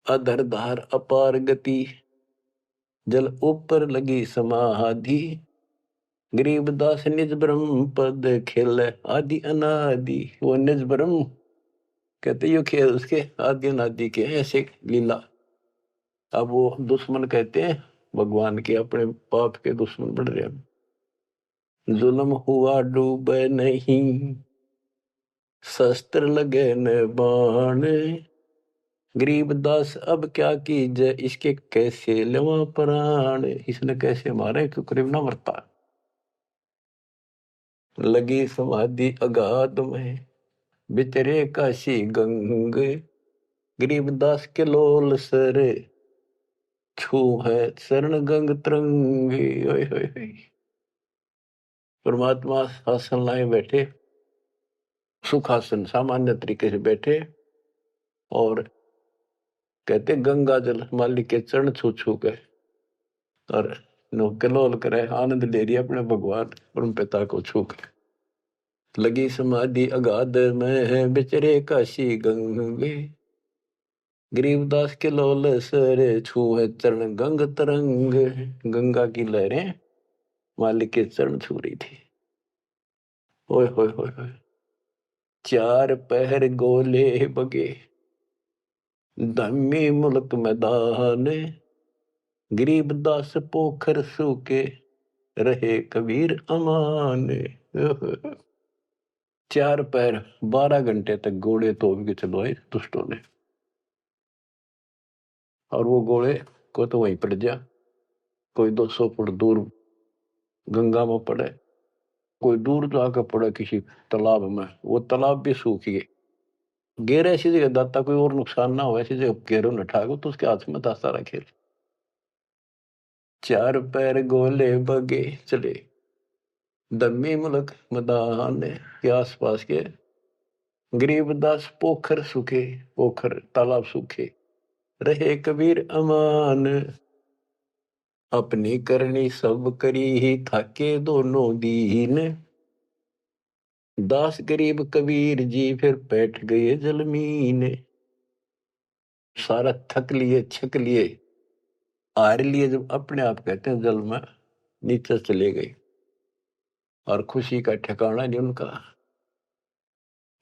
अधर धार अपार गति जल ऊपर लगी समाधि, गरीब दास निज ब्रह्म पद खेल आदि अनादि। वो निज ब्रह्म कहते यो खेल उसके आदि अनादि के ऐसे लीला। अब वो दुश्मन कहते हैं भगवान के, अपने पाप के दुश्मन बढ़ रहे हैं। जुल्म हुआ डूबे नहीं शस्त्र लगे न बाण, गरीब दास अब क्या कीजिए इसके कैसे लेवा प्राण। इसने कैसे मारे क्यों करीब ना मरता। लगी समाधि अगाध में बितरे काशी गंग, गरीब दास के लोल सर छू है शरण गंग तरंगी। ओए होए होए। परमात्मा आसन लाए बैठे, सुखासन सामान्य तरीके से बैठे, और कहते गंगा जल मालिक के चरण छू छू के और कलोल करे, आनंद ले रही अपने भगवान परम पिता को छू के। लगी समाधि अगाध में है बिचरे काशी गंगे, गरीबदास के लोल सरे छू है चरण गंग तरंग। गंगा की लहरें मालिक के चरण छू रही थी। ओए होए होए होए। चार पहर गोले बगे धम्मी मुल्क मैदान, गरीबदास पोखर सूके रहे कबीर अमान। 4 पैर 12 घंटे तक गोले तोड़ के चलवाए दुष्टों ने, और वो गोले को तो वहीं पड़ जा, कोई 200 फुट दूर गंगा में पड़े, कोई दूर जाकर पड़े किसी तालाब में, वो तालाब भी सूख गए। गेरे ऐसी जगह दाता कोई और नुकसान ना हो, ऐसी जगह गेरो न ठाको तो उसके हाथ में दाता रखे। 4 पैर गोले बगे चले दम्मी मुल्क मैदान के आसपास के, गरीबदास पोखर सूखे, पोखर तालाब सूखे रहे कबीर अमान। अपनी करनी सब करी ही थाके दोनों दीन, दास गरीब कबीर जी फिर बैठ गए जलमीन। सारा थक लिए छक लिए हार लिए, जब अपने आप कहते हैं जल में नीचे चले गए, और खुशी का ठिकाना नहीं उनका।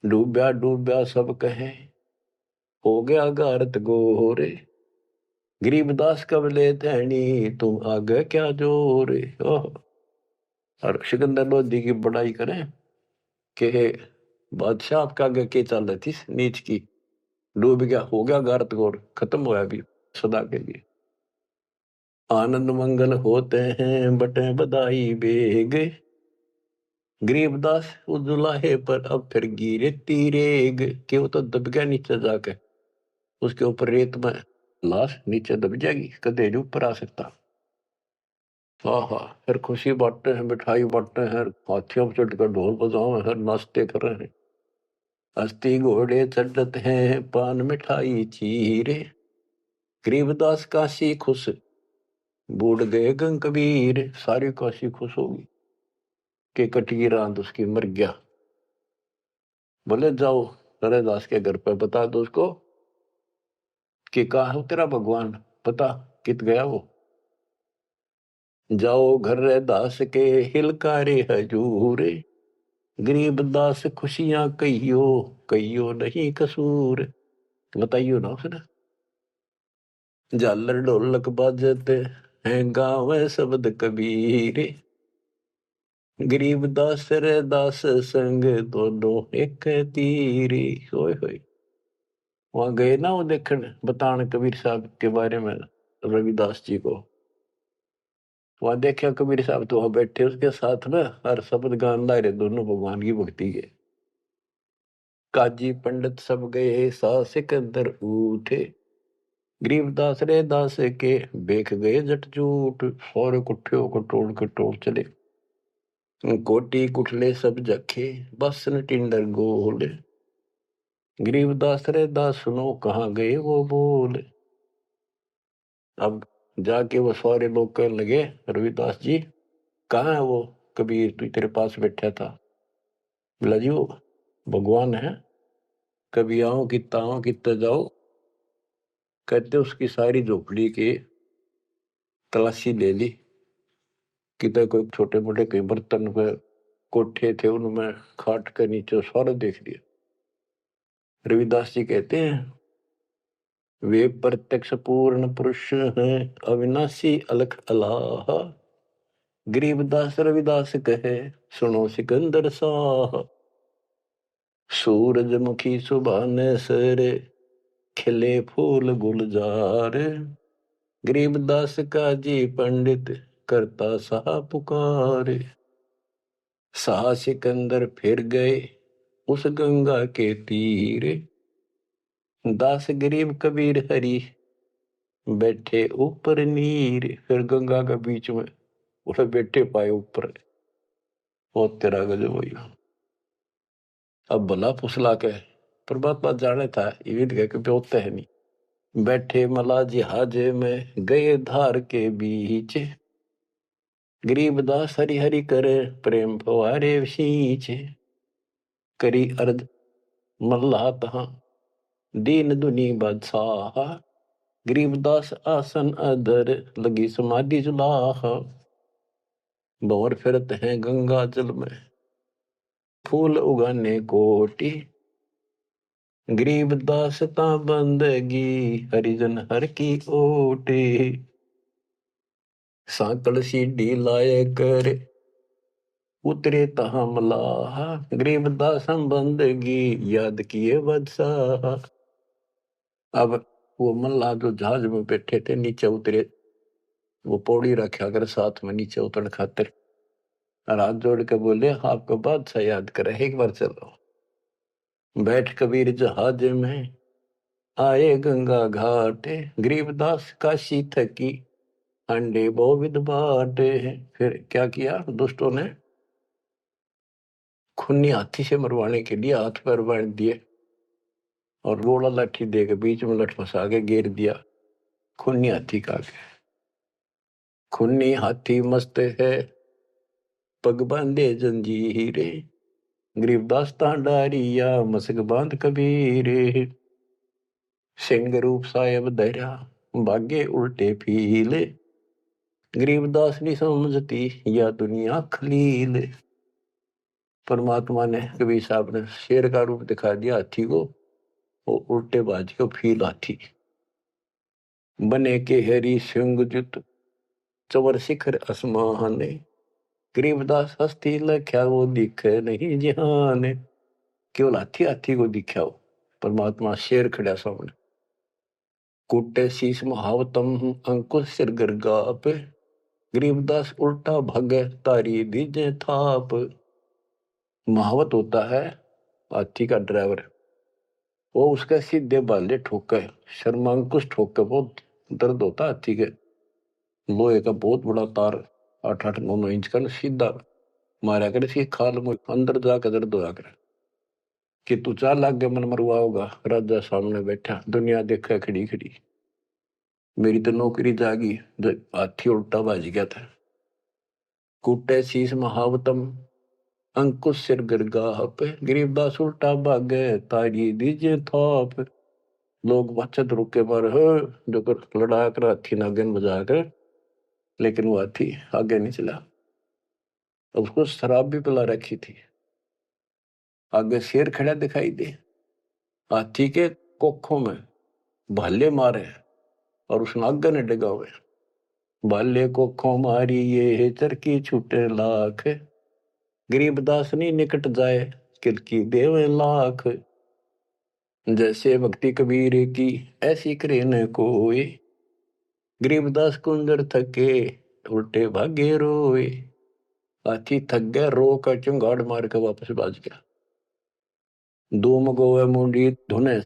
डूब्या डूब्या सब कहे हो गया गारत गोरे, गरीबदास कब ले धैनी तुम आगे क्या जोरे। और सिकंदर लोधी की बड़ाई करें कि बादशाह आपका आगे के चल रही थी नीच की, डूब गया, हो गया गारत गोर, खत्म होया भी सदा के लिए। आनंद मंगल होते हैं बटे बधाई बेग, गरीबदास उजुलाहे पर अब फिर गिरे तीरेग। कि वो तो दब गया नीचे जाके, उसके ऊपर रेत में लाश नीचे दब जाएगी, कदे नहीं ऊपर आ सकता। हाँ हाँ, फिर खुशी बांटते हैं, मिठाई बांटते हैं, हाथियों पर चढ़कर ढोल बजाओ हैं, नाचते कर रहे हैं। अस्थि घोड़े चढ़त हैं पान मिठाई चीरे, गरीबदास काशी खुश बूढ़ गए गंग कबीर। सारी काशी खुश होगी कि कटगी रात उसकी मर गया। बोले जाओ दास के घर पे बता दो उसको कि कहा है तेरा भगवान, पता कित गया वो। जाओ घर दास के हिलकारे हजूर, गरीब दास खुशियां कहियो कहियो नहीं कसूर। बताइयो ना उसने। झालर ढोलक बाजते हैं गाँव शब्द कबीर, गरीब दास रे दास संग दोनों एक तीरी। होए होए। वहां गए ना वो देखने बताने कबीर साहब के बारे में, रविदास जी को। वहां देखा कबीर साहब तो वहां बैठे उसके साथ में, हर शब्द गान ला रहे दोनों भगवान की भक्ति के। काजी पंडित सब गए सा सिकंदर उठे, गरीबदास रे दास के बेख गए जट जूट। और कुठियों को टोल चले, कोटी कुठले सब जखे, बस न टिंडर गोल। गरीबदास रे दास सुनो कहाँ गए वो बोल। अब जाके वो सारे लोग कहने लगे, रविदास जी कहाँ है वो कबीर, तू तेरे पास बैठा था। बोला जी वो भगवान है, कभी आओ कितना आओ कितना जाओ। कहते उसकी सारी झोपड़ी की तलाशी ले ली, किधर कोई छोटे मोटे कई बर्तन पे कोठे थे उनमें खाट के नीचे सारा देख लिया। रविदास जी कहते हैं वे प्रत्यक्ष पूर्ण पुरुष हैं, अविनाशी अलख अलाह। गरीबदास रविदास कहे सुनो सिकंदर साह। सूरजमुखी सुभान सरे, खिले फूल गुलजार। गरीबदास का जी पंडित करता सा पुकार। शाह सिकंदर फिर गए उस गंगा के तीर। दास गरीब कबीर हरि बैठे ऊपर नीर। फिर गंगा के बीच में उसे बैठे पाए ऊपर। वो तेरा गजब हुई। अब भला फुसला के परमात्मा जाने था, ये कह के होता है नहीं। बैठे मला जिहाज में गए धार के बीच। गरीबदास हरि हरि करे प्रेम फवारे सींच। करी अर्ध मल्ला तहा दीन दुनी बादशाह। गरीबदास आसन अधर लगी समाधि जुलाह। भंवर फिरत हैं गंगा जल में फूल उगाने कोटि। गरीबदास ता बंदगी हरिजन हर की ओटे। सांकल सीढ़ी लाए कर उतरे तहा मलाह। गरीबदास हम बंदगी याद किए बदशाह। अब वो मल्लाह जो जहाज में बैठे थे नीचे उतरे, वो पौड़ी रखा कर साथ में नीचे उतरने खातिर, और हाथ जोड़ के बोले आपको बादशाह याद करे एक बार चलो। बैठ कबीर जहाज में आए गंगा घाट। गरीबदास काशी थकी अंडे बोविद बाटे। फिर क्या किया दुष्टों ने, खूनी हाथी से मरवाने के लिए हाथ पैर बांध दिए और गोला लाठी दे के बीच में लठ फंसा के घेर दिया। खूनी हाथी का खूनी हाथी मस्त है पग बांधे जंजीरे। गरीबदास डारिया मसक बांध कबीरे। सिंह रूप साहेब धरा भागे उल्टे फीले। गरीबदास नहीं समझती या दुनिया खलील। परमात्मा ने कबीर साहब ने शेर का रूप दिखा दिया हाथी को, वो उल्टे बाज के फील हाथी बने के हरी सिंह जुत चवर शिखर आसमान। गरीबदास हस्ती लख्या वो दिखे नहीं जहान। केवल हाथी हाथी को दिखा हो, परमात्मा शेर खड़ा सामने। कुटे शीश महावतम अंकुश सिर गर्गाप। गरीबदास उल्टा भागे तारी दीजे थाप। महावत होता है हाथी का ड्राइवर, वो उसके सीधे बाले ठोके शर्मांकुश ठोके, बहुत दर्द होता है हाथी के। लोहे का बहुत बड़ा तार 8-8-9-9 इंच का सीधा मारा करे, इसकी खाल में अंदर जाकर दर्द होया करे कि तू 4 लाख के मन मरवा होगा। राजा सामने बैठा दुनिया देखा खड़ी खड़ी, मेरी तो नौकरी जागी। हाथी उल्टा बाज गया था। कूटे शीश महावतम अंकुश सिर गिरगाह पे। गरीबदास उल्टा भागे तारी दीजे थाप। लोग बचत रुके पर जो कर लड़ा कर हाथी नागन बजा कर, लेकिन वो हाथी आगे नहीं चला। उसको शराब भी पिला रखी थी। आगे शेर खड़ा दिखाई दे, हाथी के कोखों में भाले मारे और उस नागन ने डिगा हुए। भाले कोखों मारी ये चरकी छूटे लाख। गरीबदास नहीं निकट जाए किलकी देवे लाख। जैसे भक्ति कबीर की ऐसी करे न कोई। गरीबदास कुंदर थके उल्टे भागे रोए। हाथी थक गया, रो का चुंगाड़ मार के वापस बाज गया। धूम गोवे मुंडी धुने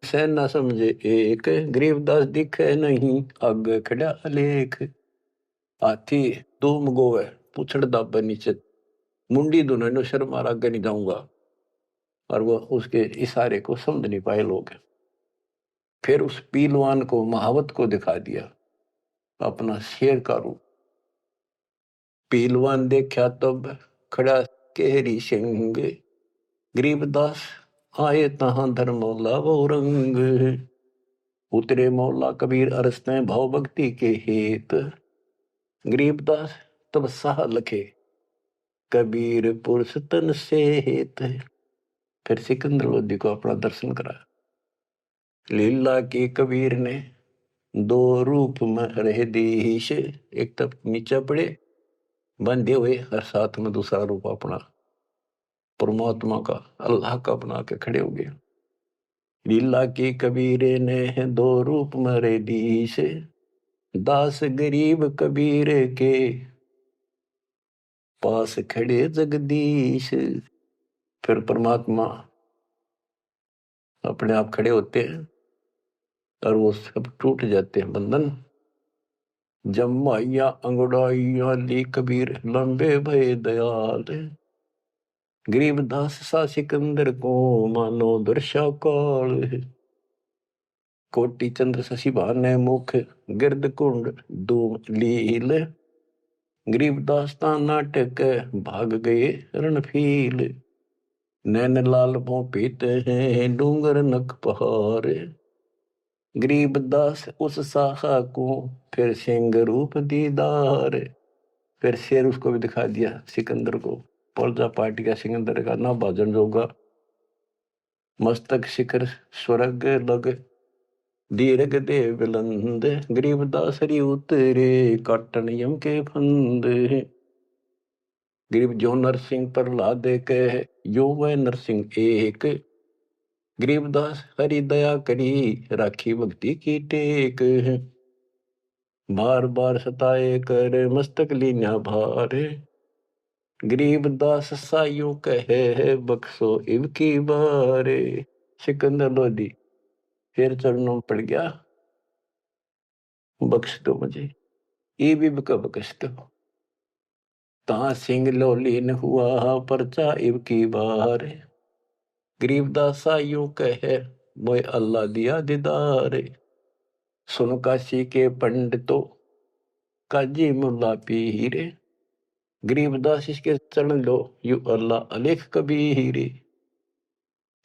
सह न समझे एक। गरीबदास दिखे नहीं आगे खड़ा अलेख। हाथी धूम गोवे पूछड़ दाबे नीचे, मुंडी धुने नो शर्म मार आगे नहीं जाऊंगा। और वो उसके इशारे को समझ नहीं पाए लोग। फिर उस पीलवान को महावत को दिखा दिया अपना शेर का रूप। पीलवान देखा तब खड़ा केहरी सिंह। गरीबदास आए तहां धर्मौला वो रंग। उतरे मौला कबीर अरसते भाव भक्ति के हेत। गरीबदास तब साह लखे कबीर पुरुष तन से हेत। फिर सिकंदर लोधी को अपना दर्शन करा। लीला की कबीर ने दो रूप में रह दीश। एक तब नीचे पड़े बंधे हुए और साथ में दूसरा रूप अपना परमात्मा का अल्लाह का बना के खड़े हो गए। लीला की कबीर ने दो रूप में रह दीश। दास गरीब कबीर के पास खड़े जगदीश। फिर परमात्मा अपने आप खड़े होते हैं और वो सब टूट जाते हैं बंधन। जमाइया अंगड़ाइया ली कबीर लंबे भय दयाल। गरीबदास सा सिकंदर को मानो दर्शा काल। कोटि चंद्र शशि भाने मुख गिरद कुंड धूम लील। गरीबदास ता नाटक भाग गए रणफील। नैन लाल भों पीते हैं डूंगर नख पहाड़। गरीबदास उस साहा को फिर सिंह रूप दीदार। फिर शेर उसको भी दिखा दिया सिकंदर को। पलजा पार्टी का सिकंदर का ना भाजन जोगा। मस्तक शिखर स्वर्ग लग दीर्घ देव बुलंद। गरीबदास हरि उतरे काटन यम के फंद। गरीब जो नरसिंह प्रहलाद कह यो वह नरसिंह एक। गरीबदास हरि दया करी राखी भक्ति की टेक। बार बार सताए कर मस्तक लीना भार। गरीबदास साइयों कहे बख्शो इब की बार। सिकंदर लोधी फिर चरणों में पड़ गया, बख्श दो मुझे, इब का बख्श दो। ता सिंह लोलीन हुआ परचा इब की बार। गरीबदास साइयों कहे मोए अल्लाह दिया दीदार। सुन काशी के पंडितों काजी मुल्ला पीर। गरीबदास इसके चरण लो यू अल्लाह अलेख कबीर।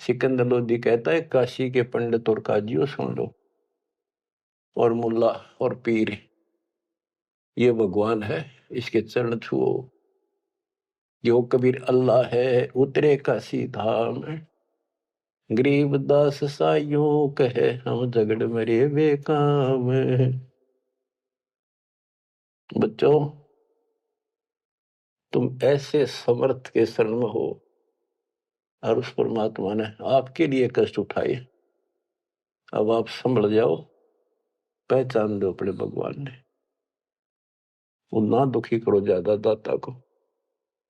सिकंदर लोधी कहता है काशी के पंडित और काजियों सुन लो, और मुल्ला और पीर ये भगवान है, इसके चरण छुओ। यो कबीर अल्लाह है उतरे काशी धाम। गरीबदास साइयों कहे हम झगड़ मरे बेकाम। बच्चों तुम ऐसे समर्थ के शरण में हो और उस परमात्मा ने आपके लिए कष्ट उठाए। अब आप संभल जाओ, पहचान दो अपने भगवान ने। वो ना दुखी करो ज्यादा दाता को।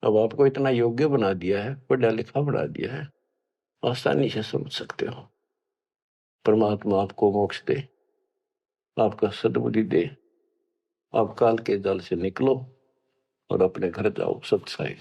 अब आपको इतना योग्य बना दिया है, पढ़ा लिखा बना दिया है, आसानी से समझ सकते हो। परमात्मा आपको मोक्ष दे, आपका सद्बुद्धि दे। आप काल के जाल से निकलो और अपने घर जाओ सत्साई।